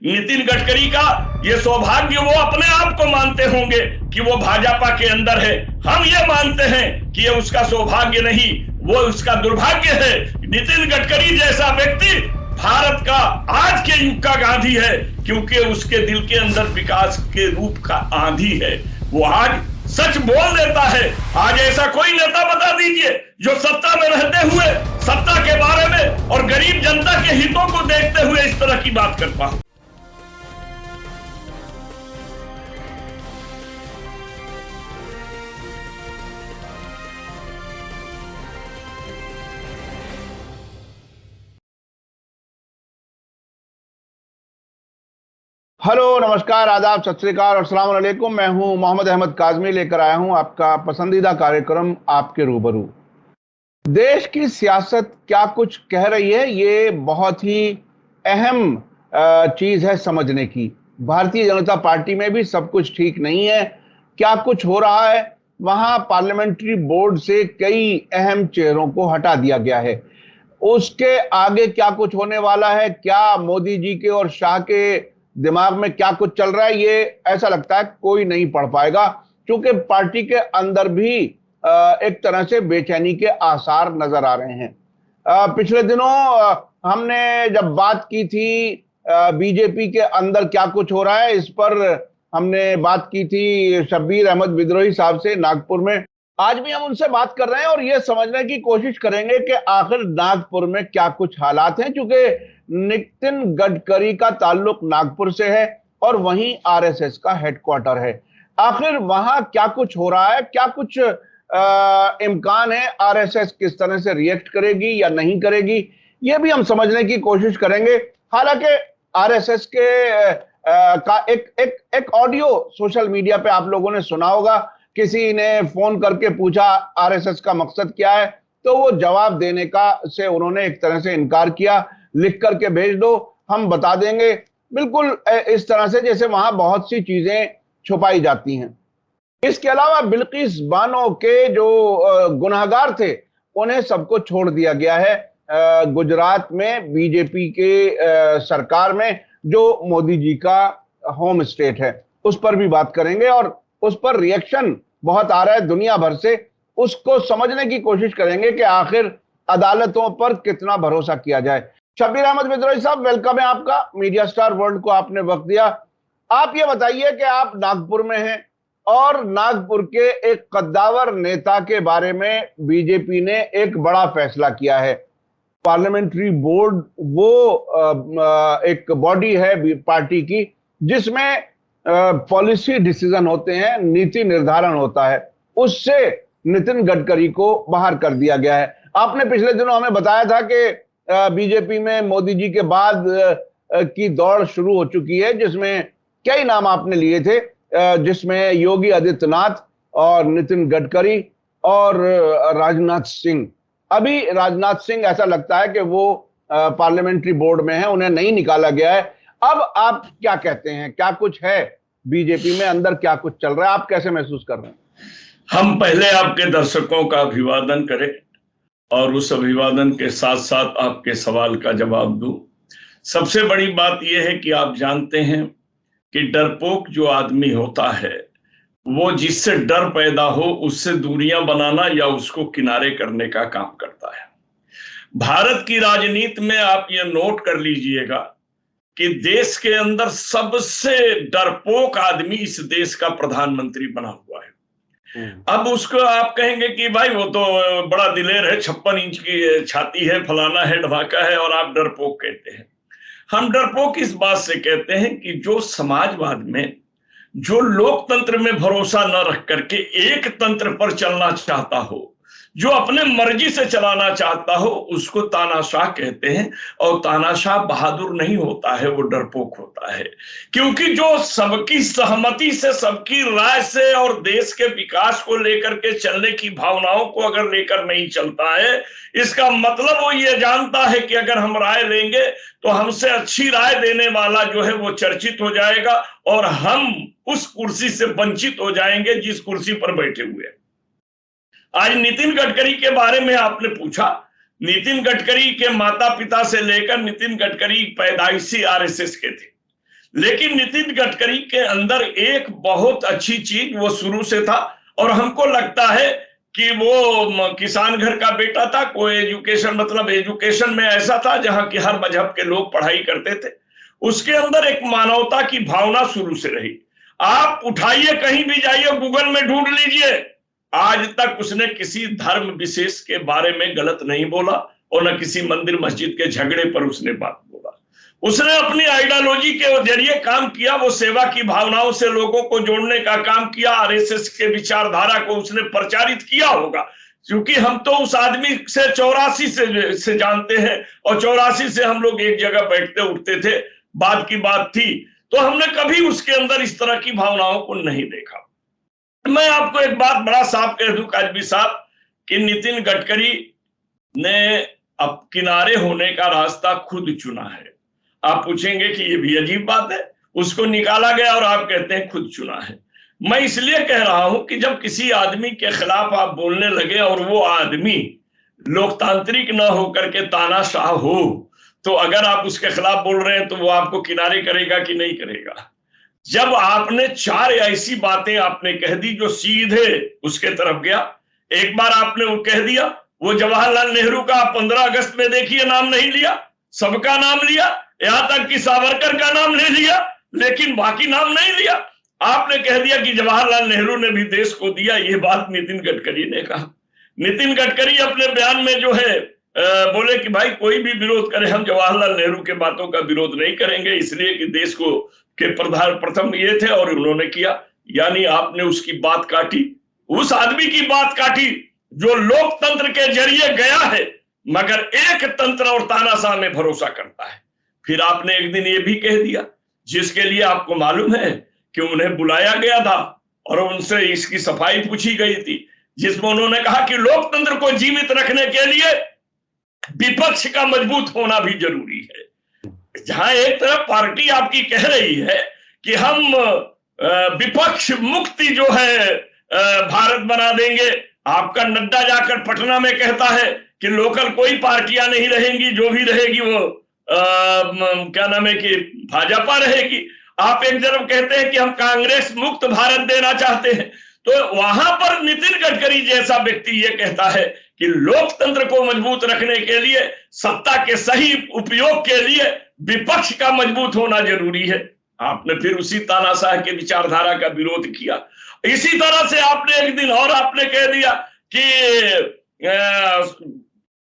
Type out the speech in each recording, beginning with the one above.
नितिन गडकरी का ये सौभाग्य वो अपने आप को मानते होंगे कि वो भाजपा के अंदर है। हम ये मानते हैं कि ये उसका सौभाग्य नहीं, वो उसका दुर्भाग्य है। नितिन गडकरी जैसा व्यक्ति भारत का आज के युग का गांधी है, क्योंकि उसके दिल के अंदर विकास के रूप का आंधी है। वो आज सच बोल देता है। आज ऐसा कोई नेता बता दीजिए जो सत्ता में रहते हुए सत्ता के बारे में और गरीब जनता के हितों को देखते हुए इस तरह की बात करता हो। हेलो, नमस्कार, आदाब, सत श्री अकाल और अस्सलाम वालेकुम। मैं हूं मोहम्मद अहमद काज़मी, लेकर आया हूं आपका पसंदीदा कार्यक्रम आपके रूबरू। देश की सियासत क्या कुछ कह रही है, ये बहुत ही अहम चीज है समझने की। भारतीय जनता पार्टी में भी सब कुछ ठीक नहीं है। क्या कुछ हो रहा है, वहां पार्लियामेंट्री बोर्ड से कई अहम चेहरों को हटा दिया गया है। उसके आगे क्या कुछ होने वाला है, क्या मोदी जी के और शाह के दिमाग में क्या कुछ चल रहा है, ये ऐसा लगता है कोई नहीं पढ़ पाएगा, क्योंकि पार्टी के अंदर भी एक तरह से बेचैनी के आसार नजर आ रहे हैं। पिछले दिनों हमने जब बात की थी बीजेपी के अंदर क्या कुछ हो रहा है, इस पर हमने बात की थी शब्बीर अहमद विद्रोही साहब से नागपुर में। आज भी हम उनसे बात कर रहे हैं और ये समझने की कोशिश करेंगे कि आखिर नागपुर में क्या कुछ हालात हैं, क्योंकि नितिन गडकरी का ताल्लुक नागपुर से है और वहीं आरएसएस का हेडक्वार्टर है। आखिर वहां क्या कुछ हो रहा है, क्या कुछ इम्कान है, आरएसएस किस तरह से रिएक्ट करेगी या नहीं करेगी, ये भी हम समझने की कोशिश करेंगे। हालांकि आरएसएस के का एक ऑडियो सोशल मीडिया पे आप लोगों ने सुना होगा। किसी ने फोन करके पूछा आरएसएस का मकसद क्या है, तो वो जवाब देने का से उन्होंने एक तरह से इनकार किया। लिख करके भेज दो, हम बता देंगे। बिल्कुल इस तरह से जैसे वहां बहुत सी चीजें छुपाई जाती हैं। इसके अलावा बिल्किस बानो के जो गुनाहगार थे, उन्हें सबको छोड़ दिया गया है गुजरात में बीजेपी के सरकार में, जो मोदी जी का होम स्टेट है। उस पर भी बात करेंगे और उस पर रिएक्शन बहुत आ रहा है दुनिया भर से। उसको समझने की कोशिश करेंगे कि आखिर अदालतों पर कितना भरोसा किया जाए। शब्बीर अहमद विद्रोही साहब, वेलकम है आपका। मीडिया स्टार वर्ल्ड को आपने वक्त दिया। आप ये बताइए कि आप नागपुर में हैं और नागपुर के एक कद्दावर नेता के बारे में बीजेपी ने एक बड़ा फैसला किया है। पार्लियामेंट्री बोर्ड वो एक बॉडी है पार्टी की जिसमें पॉलिसी डिसीजन होते हैं, नीति निर्धारण होता है। उससे नितिन गडकरी को बाहर कर दिया गया है। आपने पिछले दिनों हमें बताया था कि बीजेपी में मोदी जी के बाद की दौड़ शुरू हो चुकी है, जिसमें कई नाम आपने लिए थे, जिसमें योगी आदित्यनाथ और नितिन गडकरी और राजनाथ सिंह। अभी राजनाथ सिंह ऐसा लगता है कि वो पार्लियामेंट्री बोर्ड में है, उन्हें नहीं निकाला गया है। अब आप क्या कहते हैं, क्या कुछ है बीजेपी में अंदर, क्या कुछ चल रहा है, आप कैसे महसूस कर रहे हैं? हम पहले आपके दर्शकों का अभिवादन करें और उस अभिवादन के साथ साथ आपके सवाल का जवाब दूं। सबसे बड़ी बात यह है कि आप जानते हैं कि डरपोक जो आदमी होता है, वो जिससे डर पैदा हो उससे दूरियां बनाना या उसको किनारे करने का काम करता है। भारत की राजनीति में आप ये नोट कर लीजिएगा कि देश के अंदर सबसे डरपोक आदमी इस देश का प्रधानमंत्री बना हुआ है। अब उसको आप कहेंगे कि भाई वो तो बड़ा दिलेर है, 56 इंच की छाती है, फलाना है, ढमाका है, और आप डरपोक कहते हैं। हम डरपोक इस बात से कहते हैं कि जो समाजवाद में, जो लोकतंत्र में भरोसा न रख करके एक तंत्र पर चलना चाहता हो, जो अपने मर्जी से चलाना चाहता हो, उसको तानाशाह कहते हैं। और तानाशाह बहादुर नहीं होता है, वो डरपोक होता है। क्योंकि जो सबकी सहमति से, सबकी राय से और देश के विकास को लेकर के चलने की भावनाओं को अगर लेकर नहीं चलता है, इसका मतलब वो ये जानता है कि अगर हम राय लेंगे तो हमसे अच्छी राय देने वाला जो है वो चर्चित हो जाएगा और हम उस कुर्सी से वंचित हो जाएंगे जिस कुर्सी पर बैठे हुए हैं। आज नितिन गडकरी के बारे में आपने पूछा। नितिन गडकरी के माता पिता से लेकर नितिन गडकरी पैदाइशी आरएसएस के थे। लेकिन नितिन गडकरी के अंदर एक बहुत अच्छी चीज वो शुरू से था, और हमको लगता है कि वो किसान घर का बेटा था। कोई एजुकेशन, मतलब एजुकेशन में ऐसा था जहां कि हर मजहब के लोग पढ़ाई करते थे। उसके अंदर एक मानवता की भावना शुरू से रही। आप उठाइए, कहीं भी जाइए, गूगल में ढूंढ लीजिए, आज तक उसने किसी धर्म विशेष के बारे में गलत नहीं बोला, और न किसी मंदिर मस्जिद के झगड़े पर उसने बात बोला। उसने अपनी आइडियोलॉजी के जरिए काम किया, वो सेवा की भावनाओं से लोगों को जोड़ने का काम किया। आरएसएस के विचारधारा को उसने प्रचारित किया होगा, क्योंकि हम तो उस आदमी से 84 से जानते हैं, और 84 से हम लोग एक जगह बैठते उठते थे, बात की बात थी, तो हमने कभी उसके अंदर इस तरह की भावनाओं को नहीं देखा। मैं आपको एक बात बड़ा साफ कह दूं काजमी साहब, कि नितिन गडकरी ने अब किनारे होने का रास्ता खुद चुना है। आप पूछेंगे कि ये भी अजीब बात है, उसको निकाला गया और आप कहते हैं खुद चुना है। मैं इसलिए कह रहा हूं कि जब किसी आदमी के खिलाफ आप बोलने लगे और वो आदमी लोकतांत्रिक न होकर के तानाशाह हो, तो अगर आप उसके खिलाफ बोल रहे हैं तो वो आपको किनारे करेगा कि नहीं करेगा? जब आपने 4 ऐसी बातें आपने कह दी जो सीधे उसके तरफ गया। एक बार आपने वो कह दिया, वो जवाहरलाल नेहरू का 15 अगस्त में देखिए नाम नहीं लिया, सबका नाम लिया, यहां तक कि सावरकर का नाम ले लिया, लेकिन बाकी नाम नहीं लिया। आपने कह दिया कि जवाहरलाल नेहरू ने भी देश को दिया। ये बात नितिन गडकरी ने कहा। नितिन गडकरी अपने बयान में जो है बोले कि भाई कोई भी विरोध करे, हम जवाहरलाल नेहरू के बातों का विरोध नहीं करेंगे, इसलिए कि देश को के प्रथम ये थे और उन्होंने किया। यानी आपने उसकी बात काटी, उस आदमी की बात काटी जो लोकतंत्र के जरिए गया है, मगर एक तंत्र और तानाशाह में भरोसा करता है। फिर आपने एक दिन ये भी कह दिया, जिसके लिए आपको मालूम है कि उन्हें बुलाया गया था और उनसे इसकी सफाई पूछी गई थी, जिसमें उन्होंने कहा कि लोकतंत्र को जीवित रखने के लिए विपक्ष का मजबूत होना भी जरूरी है। जहां एक तरफ पार्टी आपकी कह रही है कि हम विपक्ष मुक्ति जो है भारत बना देंगे, आपका नड्डा जाकर पटना में कहता है कि लोकल कोई पार्टियां नहीं रहेंगी, जो भी रहेगी वो क्या नाम है कि भाजपा रहेगी। आप एक तरफ कहते हैं कि हम कांग्रेस मुक्त भारत देना चाहते हैं, तो वहां पर नितिन गडकरी जैसा व्यक्ति ये कहता है कि लोकतंत्र को मजबूत रखने के लिए, सत्ता के सही उपयोग के लिए विपक्ष का मजबूत होना जरूरी है। आपने फिर उसी तानाशाह के विचारधारा का विरोध किया। इसी तरह से आपने एक दिन और आपने कह दिया कि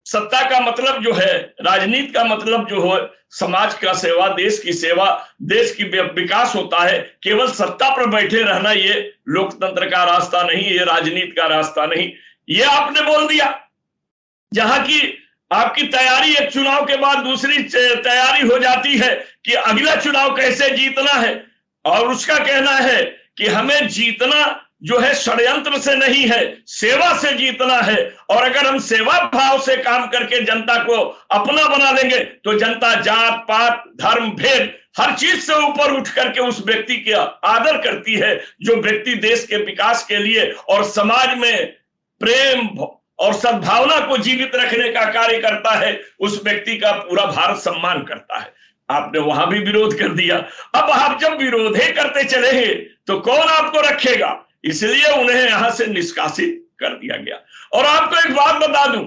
सत्ता का मतलब जो है, राजनीति का मतलब जो हो समाज का सेवा, देश की सेवा, देश की विकास होता है। केवल सत्ता पर बैठे रहना ये लोकतंत्र का रास्ता नहीं, ये राजनीति का रास्ता नहीं, ये आपने बोल दिया। जहां की आपकी तैयारी एक चुनाव के बाद दूसरी तैयारी हो जाती है कि अगला चुनाव कैसे जीतना है, और उसका कहना है कि हमें जीतना जो है षड्यंत्र से नहीं है, सेवा से जीतना है। और अगर हम सेवा भाव से काम करके जनता को अपना बना लेंगे तो जनता जात पात धर्म भेद हर चीज से ऊपर उठ करके उस व्यक्ति का आदर करती है, जो व्यक्ति देश के विकास के लिए और समाज में प्रेम और सद्भावना को जीवित रखने का कार्य करता है, उस व्यक्ति का पूरा भारत सम्मान करता है। आपने वहां भी विरोध कर दिया। अब आप जब विरोध ही करते चले हैं तो कौन आपको रखेगा, इसलिए उन्हें यहां से निष्कासित कर दिया गया। और आपको एक बात बता दूं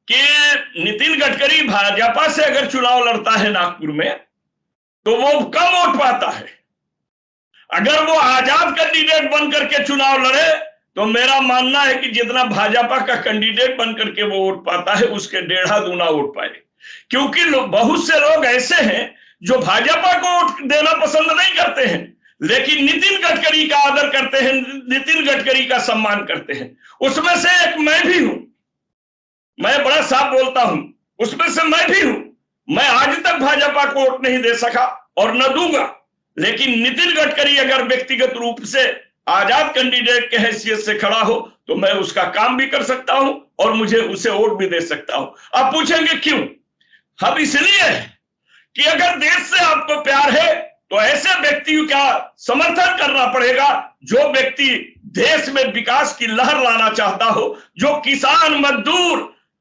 कि नितिन गडकरी भाजपा से अगर चुनाव लड़ता है नागपुर में तो वो कम वोट पाता है। अगर वो आजाद कैंडिडेट बन करके चुनाव लड़े तो मेरा मानना है कि जितना भाजपा का कैंडिडेट बन करके वो वोट पाता है, उसके 1.5 गुना वोट पाए। क्योंकि बहुत से लोग ऐसे हैं जो भाजपा को वोट देना पसंद नहीं करते हैं, लेकिन नितिन गडकरी का आदर करते हैं, नितिन गडकरी का सम्मान करते हैं। उसमें से एक मैं भी हूं, मैं बड़ा साफ बोलता हूं, उसमें से मैं भी हूं। मैं आज तक भाजपा को वोट नहीं दे सका और न दूंगा, लेकिन नितिन गडकरी अगर व्यक्तिगत रूप से आजाद कैंडिडेट के हैसियत से खड़ा हो तो मैं उसका काम भी कर सकता हूं और मुझे उसे वोट भी दे सकता हूं। आप पूछेंगे क्यों? हम इसलिए कि अगर देश से आपको प्यार है तो ऐसे व्यक्ति का समर्थन करना पड़ेगा जो व्यक्ति देश में विकास की लहर लाना चाहता हो, जो किसान मजदूर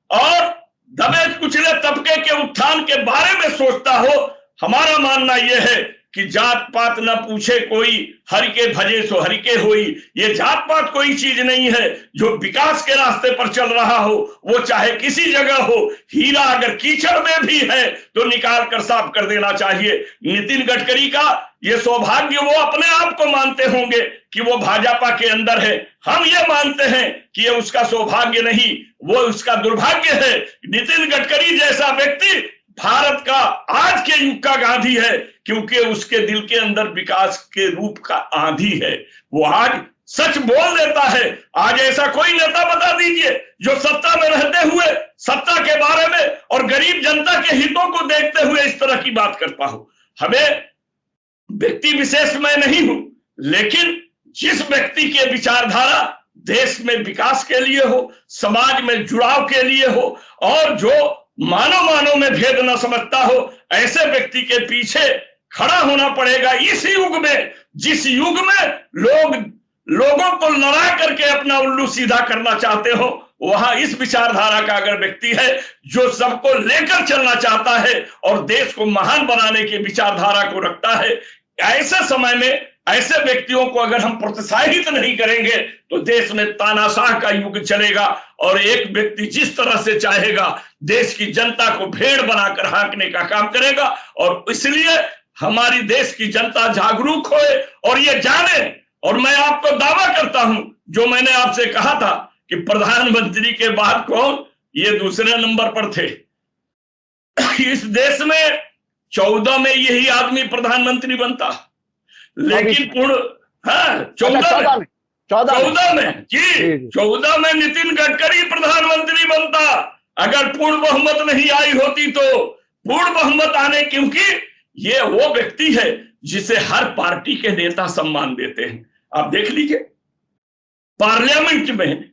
और दबे कुचले तबके के उत्थान के बारे में सोचता हो। हमारा मानना यह है कि जात पात न पूछे कोई, हरि के भजे सो हरि के होई। ये जात पात कोई चीज नहीं है। जो विकास के रास्ते पर चल रहा हो, वो चाहे किसी जगह हो, हीरा अगर कीचड़ में भी है तो निकाल कर साफ कर देना चाहिए। नितिन गडकरी का ये सौभाग्य वो अपने आप को मानते होंगे कि वो भाजपा के अंदर है। हम ये मानते हैं कि ये उसका सौभाग्य नहीं, वो उसका दुर्भाग्य है। नितिन गडकरी जैसा व्यक्ति भारत का आज के युग का गांधी है, क्योंकि उसके दिल के अंदर विकास के रूप का आंधी है। वो आज सच बोल देता है। आज ऐसा कोई नेता बता दीजिए जो सत्ता में रहते हुए सत्ता के बारे में और गरीब जनता के हितों को देखते हुए इस तरह की बात करता हो। हमें व्यक्ति विशेष मैं नहीं हूं, लेकिन जिस व्यक्ति के विचारधारा देश में विकास के लिए हो, समाज में जुड़ाव के लिए हो, और जो मानव में भेद न समझता हो, ऐसे व्यक्ति के पीछे खड़ा होना पड़ेगा इस युग में, जिस युग में लोगों को लड़ा करके अपना उल्लू सीधा करना चाहते हो। वहां इस विचारधारा का अगर व्यक्ति है जो सबको लेकर चलना चाहता है और देश को महान बनाने की विचारधारा को रखता है, ऐसे समय में ऐसे व्यक्तियों को अगर हम प्रोत्साहित नहीं करेंगे तो देश में तानाशाह का युग चलेगा। और एक व्यक्ति जिस तरह से चाहेगा देश की जनता को भेड़ बनाकर हाँकने का काम करेगा। और इसलिए हमारी देश की जनता जागरूक होए और ये जाने। और मैं आपको दावा करता हूं, जो मैंने आपसे कहा था कि प्रधानमंत्री के बाद कौन, ये दूसरे नंबर पर थे। इस देश में 14 में यही आदमी प्रधानमंत्री बनता, लेकिन हाँ 14 में जी 14 में नितिन गडकरी प्रधानमंत्री बनता। अगर पूर्ण बहुमत नहीं आई होती तो पूर्ण बहुमत आने, क्योंकि ये वो व्यक्ति है जिसे हर पार्टी के नेता सम्मान देते हैं। आप देख लीजिए पार्लियामेंट में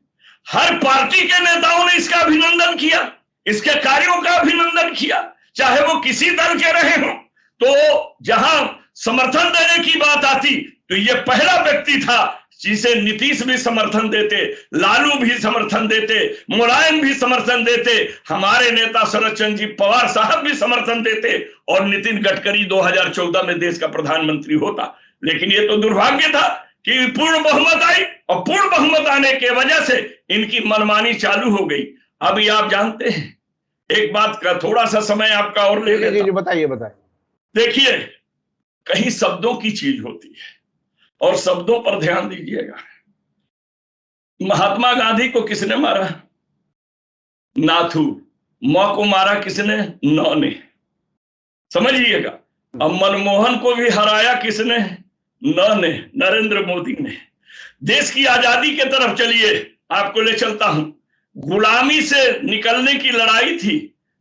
हर पार्टी के नेताओं ने इसका अभिनंदन किया, इसके कार्यों का अभिनंदन किया, चाहे वो किसी दल के रहे हों। तो जहां समर्थन देने की बात आती तो ये पहला व्यक्ति था जिसे नीतीश भी समर्थन देते, लालू भी समर्थन देते, मुलायम भी समर्थन देते, हमारे नेता शरद चंद्र जी पवार साहब भी समर्थन देते, और नितिन गडकरी 2014 में देश का प्रधानमंत्री होता। लेकिन ये तो दुर्भाग्य था कि पूर्ण बहुमत आई, और पूर्ण बहुमत आने के वजह से इनकी मनमानी चालू हो गई। अभी आप जानते हैं, एक बात का थोड़ा सा समय आपका और ले लेता हूं। बताइए। देखिए, कहीं शब्दों की चीज होती है और शब्दों पर ध्यान दीजिएगा। महात्मा गांधी को किसने मारा? नाथू। मौ को मारा किसने? नौ ने। समझिएगा। अब मनमोहन को भी हराया किसने? न ने, नरेंद्र मोदी ने। देश की आजादी के तरफ चलिए, आपको ले चलता हूं। गुलामी से निकलने की लड़ाई थी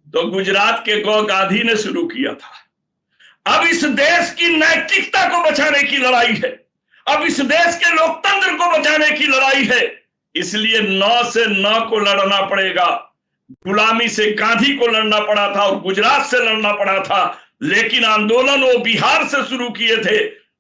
तो गुजरात के गौ गांधी ने शुरू किया था। अब इस देश की नैतिकता को बचाने की लड़ाई है, अब इस देश के लोकतंत्र को बचाने की लड़ाई है। इसलिए 9 से 9 को लड़ना पड़ेगा। गुलामी से गांधी को लड़ना पड़ा था और गुजरात से लड़ना पड़ा था, लेकिन आंदोलन वो बिहार से शुरू किए थे।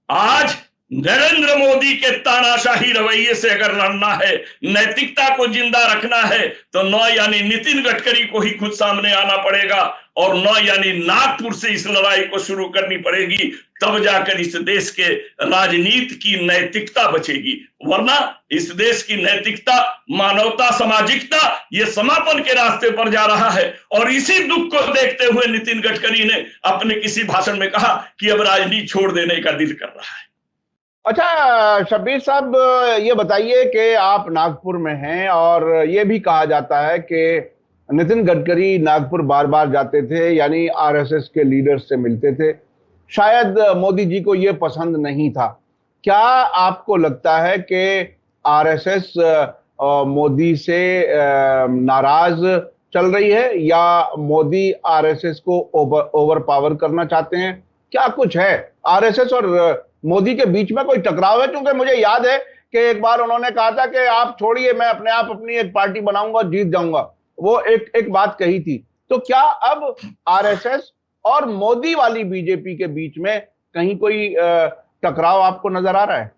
आज नरेंद्र मोदी के तानाशाही रवैये से अगर लड़ना है, नैतिकता को जिंदा रखना है, तो 9 यानी नितिन गडकरी को ही खुद सामने आना पड़ेगा, और 9 यानी नागपुर से इस लड़ाई को शुरू करनी पड़ेगी। तब जाकर इस देश के राजनीति की नैतिकता बचेगी। वरना इस देश की नैतिकता, मानवता, सामाजिकता ये समापन के रास्ते पर जा रहा है। और इसी दुख को देखते हुए नितिन गडकरी ने अपने किसी भाषण में कहा कि अब राजनीति छोड़ देने का दिल कर रहा है। अच्छा शब्बीर साहब, ये बताइए कि आप नागपुर में हैं और ये भी कहा जाता है कि नितिन गडकरी नागपुर बार बार जाते थे, यानी आरएसएस के लीडर्स से मिलते थे। शायद मोदी जी को ये पसंद नहीं था। क्या आपको लगता है कि आरएसएस मोदी से नाराज चल रही है, या मोदी आरएसएस को ओवर पावर करना चाहते हैं? क्या कुछ है आरएसएस और मोदी के बीच में कोई टकराव है? क्योंकि मुझे याद है कि एक बार उन्होंने कहा था कि आप छोड़िए, मैं अपने आप अपनी एक पार्टी बनाऊंगा, जीत जाऊंगा। वो एक बात कही थी। तो क्या अब आरएसएस और मोदी वाली बीजेपी के बीच में कहीं कोई टकराव आपको नजर आ रहा है?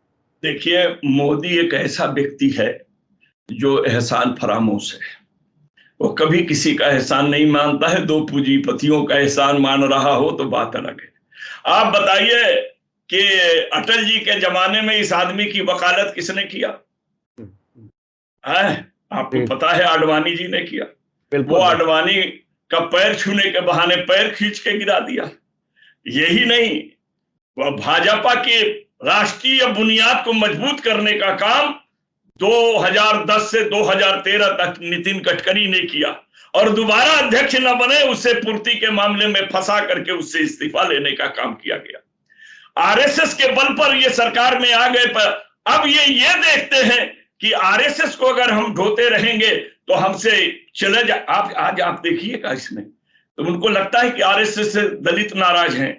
देखिए, मोदी एक ऐसा व्यक्ति है जो एहसान फरामोश है। वो कभी किसी का एहसान नहीं मानता है। 2 पूंजीपतियों का एहसान मान रहा हो तो बात अलग है। आप बताइए, कि अटल जी के जमाने में इस आदमी की वकालत किसने किया है? आपको पता है, आडवाणी जी ने किया। वो आडवाणी का पैर छूने के बहाने पैर खींच के गिरा दिया। यही नहीं, वह भाजपा के राष्ट्रीय बुनियाद को मजबूत करने का काम 2010 से 2013 तक नितिन गडकरी ने किया, और दोबारा अध्यक्ष न बने उससे पूर्ति के मामले में फंसा करके उससे इस्तीफा लेने का काम किया गया। आरएसएस के बल पर ये सरकार में आ गए, पर अब ये देखते हैं कि आरएसएस को अगर हम ढोते रहेंगे तो हमसे चले जा। आज आप देखिएगा इसमें, तो उनको लगता है कि आरएसएस से दलित नाराज हैं,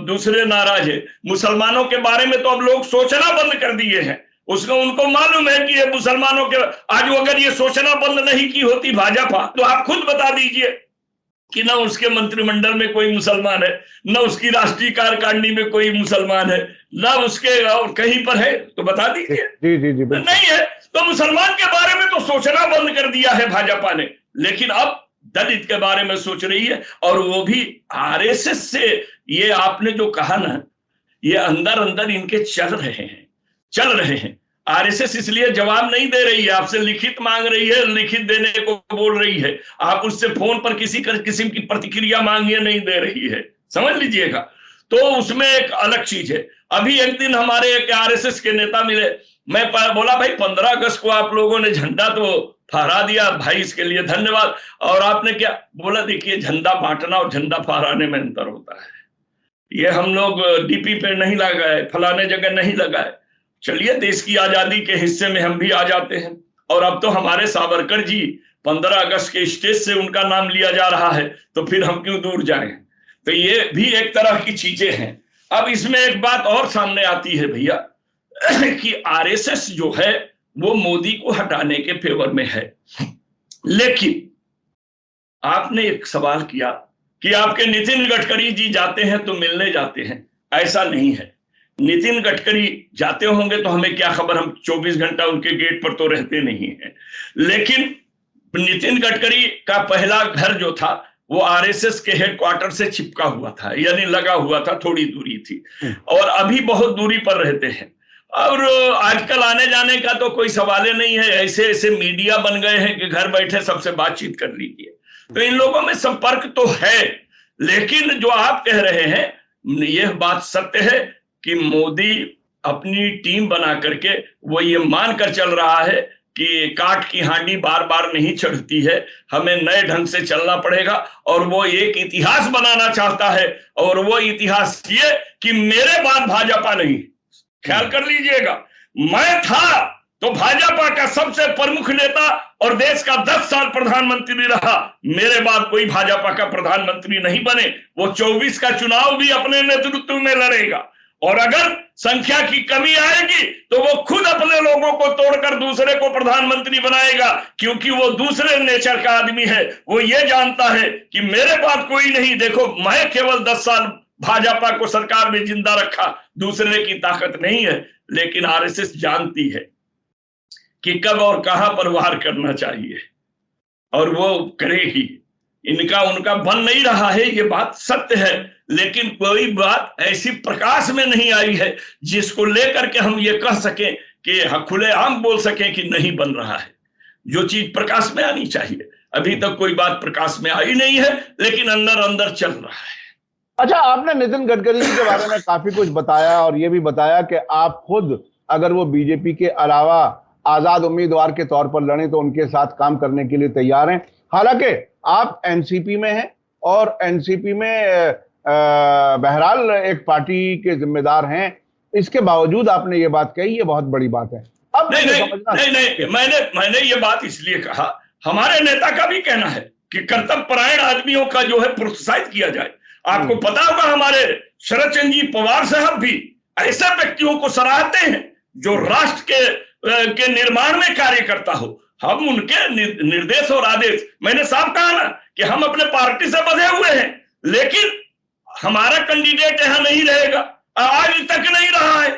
दूसरे नाराज है। मुसलमानों के बारे में तो अब लोग सोचना बंद कर दिए हैं। उसको उनको मालूम है कि ये मुसलमानों के, आज अगर ये सोचना बंद नहीं की होती भाजपा, तो आप खुद बता दीजिए कि ना उसके मंत्रिमंडल में कोई मुसलमान है, ना उसकी राष्ट्रीय कार्यकारिणी में कोई मुसलमान है, ना उसके और कहीं पर है, तो बता दीजिए। जी जी जी, नहीं है। तो मुसलमान के बारे में तो सोचना बंद कर दिया है भाजपा ने, लेकिन अब दलित के बारे में सोच रही है, और वो भी आरएसएस से। ये आपने जो कहा ना, ये अंदर अंदर इनके चल रहे हैं। आरएसएस इसलिए जवाब नहीं दे रही है, आपसे लिखित मांग रही है, लिखित देने को बोल रही है, आप उससे फोन पर किसी किस्म की प्रतिक्रिया मांगिए नहीं दे रही है, समझ लीजिएगा। तो उसमें एक अलग चीज है। अभी एक दिन हमारे एक आरएसएस के नेता मिले, मैं बोला भाई 15 अगस्त को आप लोगों ने झंडा तो फहरा दिया भाई, इसके लिए धन्यवाद। और आपने क्या बोला? देखिए, झंडा बांटना और झंडा फहराने में अंतर होता है। ये हम लोग डीपी पे नहीं लगाए, फलाने जगह नहीं लगाए। चलिए, देश की आजादी के हिस्से में हम भी आ जाते हैं। और अब तो हमारे सावरकर जी 15 अगस्त के स्टेज से उनका नाम लिया जा रहा है, तो फिर हम क्यों दूर जाएं? तो ये भी एक तरह की चीजें हैं। अब इसमें एक बात और सामने आती है भैया, कि आरएसएस जो है वो मोदी को हटाने के फेवर में है। लेकिन आपने एक सवाल किया कि आपके नितिन गडकरी जी जाते हैं तो मिलने जाते हैं। ऐसा नहीं है। नितिन गडकरी जाते होंगे तो हमें क्या खबर, हम 24 घंटा उनके गेट पर तो रहते नहीं हैं। लेकिन नितिन गडकरी का पहला घर जो था वो आरएसएस के हेडक्वार्टर से चिपका हुआ था, यानी लगा हुआ था, थोड़ी दूरी थी। और अभी बहुत दूरी पर रहते हैं। और आजकल आने जाने का तो कोई सवाल नहीं है। ऐसे ऐसे मीडिया बन गए हैं कि घर बैठे सबसे बातचीत कर लीजिए। तो इन लोगों में संपर्क तो है, लेकिन जो आप कह रहे हैं यह बात सत्य है कि मोदी अपनी टीम बना करके वो ये मानकर चल रहा है कि काठ की हांडी बार बार नहीं चढ़ती है, हमें नए ढंग से चलना पड़ेगा। और वो एक इतिहास बनाना चाहता है, और वो इतिहास ये कि मेरे बाद भाजपा नहीं। ख्याल कर लीजिएगा, मैं था तो भाजपा का सबसे प्रमुख नेता और देश का 10 साल प्रधानमंत्री रहा, मेरे बाद कोई भाजपा का प्रधानमंत्री नहीं बने। वो 24 का चुनाव भी अपने नेतृत्व में लड़ेगा, और अगर संख्या की कमी आएगी तो वो खुद अपने लोगों को तोड़कर दूसरे को प्रधानमंत्री बनाएगा, क्योंकि वो दूसरे नेचर का आदमी है। वो ये जानता है कि मेरे पास कोई नहीं। देखो, मैं केवल 10 साल भाजपा को सरकार में जिंदा रखा, दूसरे की ताकत नहीं है। लेकिन आरएसएस जानती है कि कब और कहां पर वार करना चाहिए, और वो करेगी। इनका उनका बन नहीं रहा है, ये बात सत्य है। लेकिन कोई बात ऐसी प्रकाश में नहीं आई है जिसको लेकर के हम ये कह सकें कि खुलेआम बोल सकें कि नहीं बन रहा है। जो चीज प्रकाश में आनी चाहिए, अभी तक कोई बात प्रकाश में आई नहीं है, लेकिन अंदर अंदर चल रहा है। अच्छा, आपने नितिन गडकरी जी के बारे में काफी कुछ बताया, और ये भी बताया कि आप खुद अगर वो बीजेपी के अलावा आजाद उम्मीदवार के तौर पर लड़े तो उनके साथ काम करने के लिए तैयार हैं। हालांकि आप एनसीपी में हैं, और एनसीपी में बहरहाल एक पार्टी के जिम्मेदार हैं। इसके बावजूद आपने ये बात कही, ये बहुत बड़ी बात है। अब नहीं, मैंने ये बात इसलिए कहा, हमारे नेता का भी कहना है कि कर्तव्यपरायण आदमियों का जो है प्रोत्साहित किया जाए। आपको पता होगा, हमारे शरद चंद्र जी पवार साहब भी ऐसे व्यक्तियों को सराहते हैं जो राष्ट्र के निर्माण में कार्य करता हो। हम उनके निर्देश और आदेश, मैंने साफ कहा ना कि हम अपने पार्टी से बंधे हुए हैं, लेकिन हमारा कैंडिडेट यहां नहीं रहेगा, आज तक नहीं रहा है।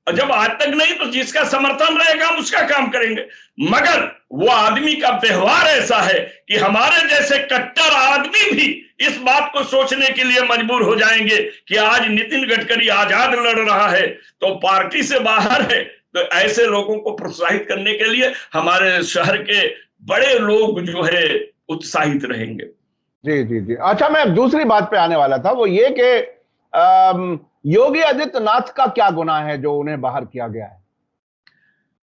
और जब आज तक नहीं तो जिसका समर्थन रहेगा हम उसका काम करेंगे। मगर वो आदमी का व्यवहार ऐसा है कि हमारे जैसे कट्टर आदमी भी इस बात को सोचने के लिए मजबूर हो जाएंगे कि आज नितिन गडकरी आजाद लड़ रहा है तो पार्टी से बाहर है, तो ऐसे लोगों को प्रोत्साहित करने के लिए हमारे शहर के बड़े लोग जो है उत्साहित रहेंगे। जी जी जी। अच्छा, मैं दूसरी बात पे आने वाला था, वो ये कि योगी आदित्यनाथ का क्या गुनाह है जो उन्हें बाहर किया गया है?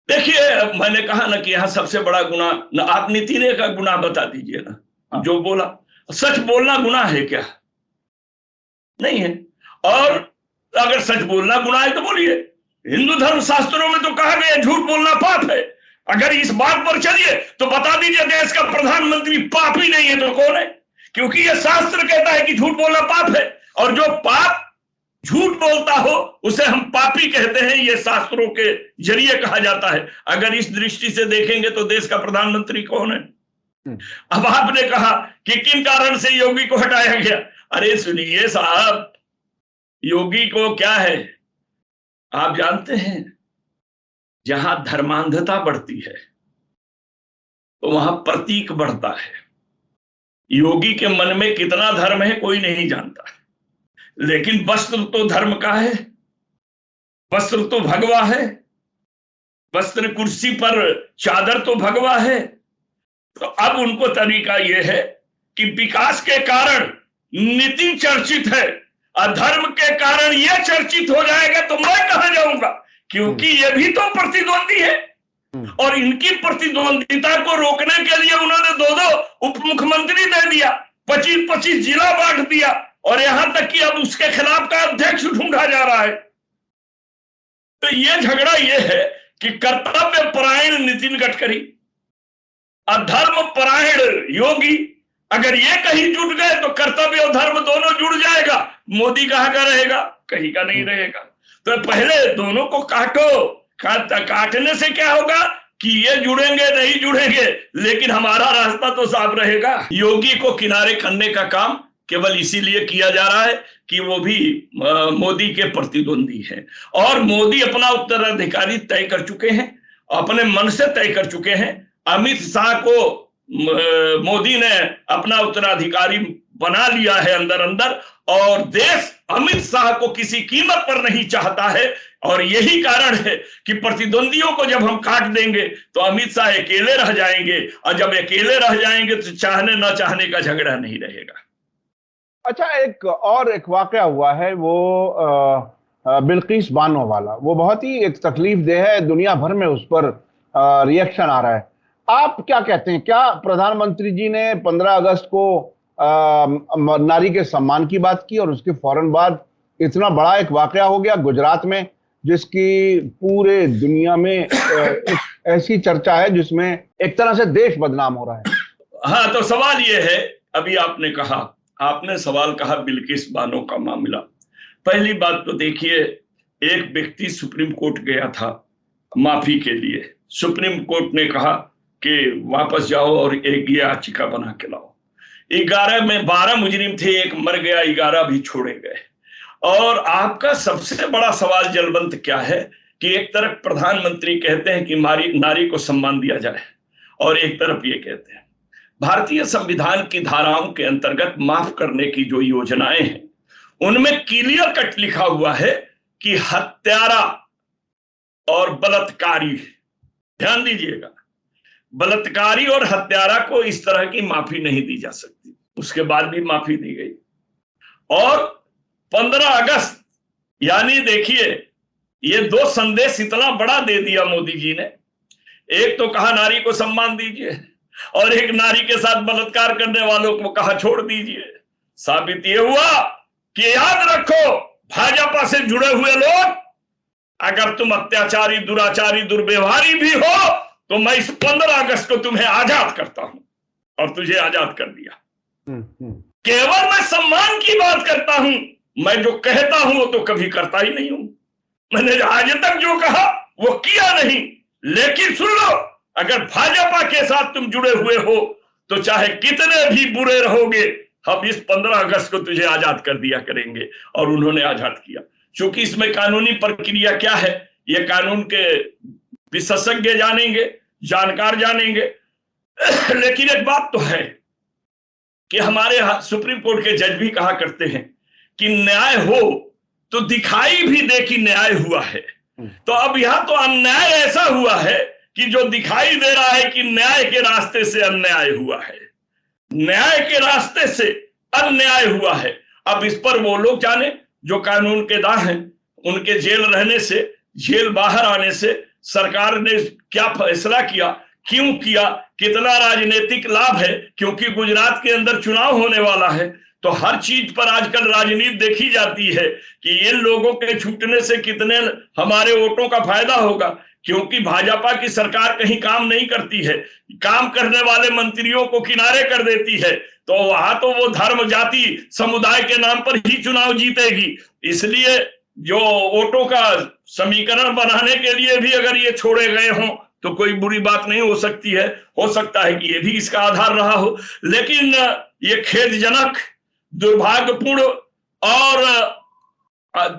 देखिए, मैंने कहा ना कि यहाँ सबसे बड़ा गुनाह, आप नितिन का गुनाह बता दीजिए ना। जो बोला, सच बोलना गुनाह है क्या? नहीं है। और अगर सच बोलना गुनाह है तो बोलिए। हिंदू धर्म शास्त्रों में तो कहा गया झूठ बोलना पाप है। अगर इस बात पर चलिए तो बता दीजिए देश का प्रधानमंत्री पापी नहीं है तो कौन है? क्योंकि यह शास्त्र कहता है कि झूठ बोलना पाप है, और जो पाप झूठ बोलता हो उसे हम पापी कहते हैं, यह शास्त्रों के जरिए कहा जाता है। अगर इस दृष्टि से देखेंगे तो देश का प्रधानमंत्री कौन है? अब आपने कहा कि किन कारण से योगी को हटाया गया। अरे सुनिए साहब, योगी को क्या है आप जानते हैं? जहां धर्मांधता बढ़ती है तो वहां प्रतीक बढ़ता है। योगी के मन में कितना धर्म है कोई नहीं जानता, लेकिन वस्त्र तो धर्म का है, वस्त्र तो भगवा है, वस्त्र कुर्सी पर चादर तो भगवा है। तो अब उनको तरीका यह है कि विकास के कारण नितिन चर्चित है, अधर्म के कारण यह चर्चित हो जाएगा तो मैं कहां जाऊंगा, क्योंकि ये भी तो प्रतिद्वंदी है। और इनकी प्रतिद्वंदिता को रोकने के लिए उन्होंने 2-2 उप मुख्यमंत्री दे दिया, 25-25 जिला बांट दिया, और यहां तक कि अब उसके खिलाफ का अध्यक्ष ढूंढा जा रहा है। तो ये झगड़ा ये है कि कर्तव्य परायण नितिन गडकरी, अधर्म परायण योगी, अगर ये कहीं जुट गए तो कर्तव्य और धर्म दोनों जुड़ जाएगा। मोदी कहां का रहेगा? कहीं का नहीं रहेगा। तो पहले दोनों को काटो। काटने से क्या होगा कि ये जुड़ेंगे नहीं जुड़ेंगे, लेकिन हमारा रास्ता तो साफ रहेगा। योगी को किनारे करने का काम केवल इसीलिए किया जा रहा है कि वो भी मोदी के प्रतिद्वंदी है, और मोदी अपना उत्तराधिकारी तय कर चुके हैं, अपने मन से तय कर चुके हैं। अमित शाह को मोदी ने अपना उत्तराधिकारी बना लिया है अंदर अंदर, और देश अमित शाह को किसी कीमत पर नहीं चाहता है। और यही कारण है कि प्रतिद्वंदियों को जब हम काट देंगे तो अमित शाह अकेले रह जाएंगे, और जब अकेले रह जाएंगे तो चाहने न चाहने का झगड़ा नहीं रहेगा। अच्छा, एक वाकया हुआ है, वो बिल्किस बानो वाला, वो बहुत ही एक तकलीफदेह है, दुनिया भर में उस पर रिएक्शन आ रहा है। आप क्या कहते हैं, क्या प्रधानमंत्री जी ने 15 अगस्त को नारी के सम्मान की बात की और उसके फौरन बाद इतना बड़ा एक वाकया हो गया गुजरात में, जिसकी पूरे दुनिया में ऐसी चर्चा है जिसमें एक तरह से देश बदनाम हो रहा है? हाँ, तो सवाल ये है, अभी आपने सवाल कहा बिल्किस बानो का मामला। पहली बात तो देखिए, एक व्यक्ति सुप्रीम कोर्ट गया था माफी के लिए। सुप्रीम कोर्ट ने कहा कि वापस जाओ और एक याचिका बना के लाओ। 11 में 12 मुजरिम थे, एक मर गया, 11 भी छोड़े गए। और आपका सबसे बड़ा सवाल जलवंत क्या है कि एक तरफ प्रधानमंत्री कहते हैं कि नारी को सम्मान दिया जाए, और एक तरफ ये कहते हैं भारतीय संविधान की धाराओं के अंतर्गत माफ करने की जो योजनाएं हैं उनमें क्लियर कट लिखा हुआ है कि हत्यारा और बलात्कारी, ध्यान दीजिएगा, बलात्कारी और हत्यारा को इस तरह की माफी नहीं दी जा सकती। उसके बाद भी माफी दी गई। और 15 अगस्त, यानी देखिए, ये 2 संदेश इतना बड़ा दे दिया मोदी जी ने। एक तो कहा नारी को सम्मान दीजिए, और एक नारी के साथ बलात्कार करने वालों को कहा छोड़ दीजिए। साबित ये हुआ कि याद रखो, भाजपा से जुड़े हुए लोग, अगर तुम अत्याचारी, दुराचारी, दुर्व्यवहारी भी हो तो मैं इस 15 अगस्त को तुम्हें आजाद करता हूं, और तुझे आजाद कर दिया। केवल मैं सम्मान की बात करता हूं, मैं जो कहता हूं वो तो कभी करता ही नहीं हूं। मैंने आज तक जो कहा वो किया नहीं। लेकिन सुन लो, अगर भाजपा के साथ तुम जुड़े हुए हो तो चाहे कितने भी बुरे रहोगे, हम इस 15 अगस्त को तुझे आजाद कर दिया करेंगे। और उन्होंने आजाद किया। क्योंकि इसमें कानूनी प्रक्रिया क्या है ये कानून के विशेषज्ञ जानेंगे, जानकार जानेंगे। लेकिन एक बात तो है कि हमारे सुप्रीम कोर्ट के जज भी कहा करते हैं कि न्याय हो तो दिखाई भी दे कि न्याय हुआ है। तो अब यहां तो अन्याय ऐसा हुआ है कि जो दिखाई दे रहा है कि न्याय के रास्ते से अन्याय हुआ है, न्याय के रास्ते से अन्याय हुआ है। अब इस पर वो लोग जाने जो कानून के दां हैं, उनके जेल रहने से, जेल बाहर आने से सरकार ने क्या फैसला किया, क्यों किया, कितना राजनीतिक लाभ है, क्योंकि गुजरात के अंदर चुनाव होने वाला है। तो हर चीज पर आजकल राजनीति देखी जाती है कि इन लोगों के छूटने से कितने हमारे वोटों का फायदा होगा, क्योंकि भाजपा की सरकार कहीं काम नहीं करती है, काम करने वाले मंत्रियों को किनारे कर देती है। तो वहां तो वो धर्म, जाति, समुदाय के नाम पर ही चुनाव जीतेगी। इसलिए जो वोटों का समीकरण बनाने के लिए भी अगर ये छोड़े गए हों तो कोई बुरी बात नहीं हो सकती है। हो सकता है कि ये भी इसका आधार रहा हो, लेकिन ये खेदजनक, दुर्भाग्यपूर्ण और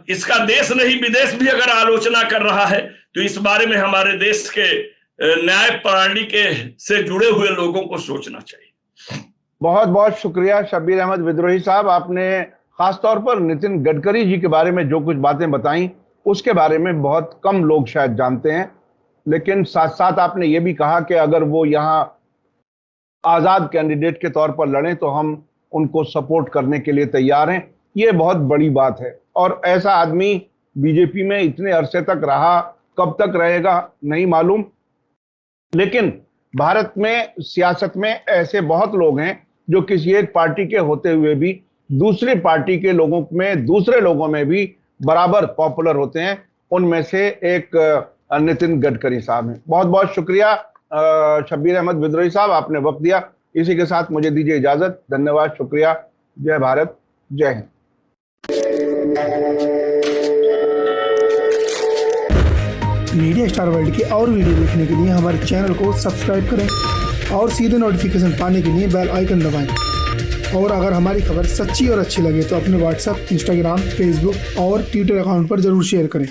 इसका देश नहीं विदेश भी अगर आलोचना कर रहा है तो इस बारे में हमारे देश के न्याय प्रणाली के से जुड़े हुए लोगों को सोचना चाहिए। बहुत बहुत शुक्रिया शब्बीर अहमद विद्रोही साहब। आपने खासतौर पर नितिन गडकरी जी के बारे में जो कुछ बातें बताई उसके बारे में बहुत कम लोग शायद जानते हैं, लेकिन साथ साथ आपने ये भी कहा कि अगर वो यहाँ आजाद कैंडिडेट के तौर पर लड़ें तो हम उनको सपोर्ट करने के लिए तैयार हैं। ये बहुत बड़ी बात है और ऐसा आदमी बीजेपी में इतने अरसे तक रहा, कब तक रहेगा नहीं मालूम। लेकिन भारत में सियासत में ऐसे बहुत लोग हैं जो किसी एक पार्टी के होते हुए भी दूसरी पार्टी के लोगों में, दूसरे लोगों में भी बराबर पॉपुलर होते हैं। उनमें से एक नितिन गडकरी साहब हैं। बहुत बहुत शुक्रिया शब्बीर अहमद विद्रोही साहब, आपने वक्त दिया। इसी के साथ मुझे दीजिए इजाजत। धन्यवाद, शुक्रिया। जय भारत, जय हिंद। मीडिया स्टार वर्ल्ड के और वीडियो देखने के लिए हमारे चैनल को सब्सक्राइब करें और सीधे नोटिफिकेशन पाने के लिए बेल आइकन दबाएं। और अगर हमारी खबर सच्ची और अच्छी लगे तो अपने व्हाट्सएप, इंस्टाग्राम, फेसबुक और ट्विटर अकाउंट पर जरूर शेयर करें।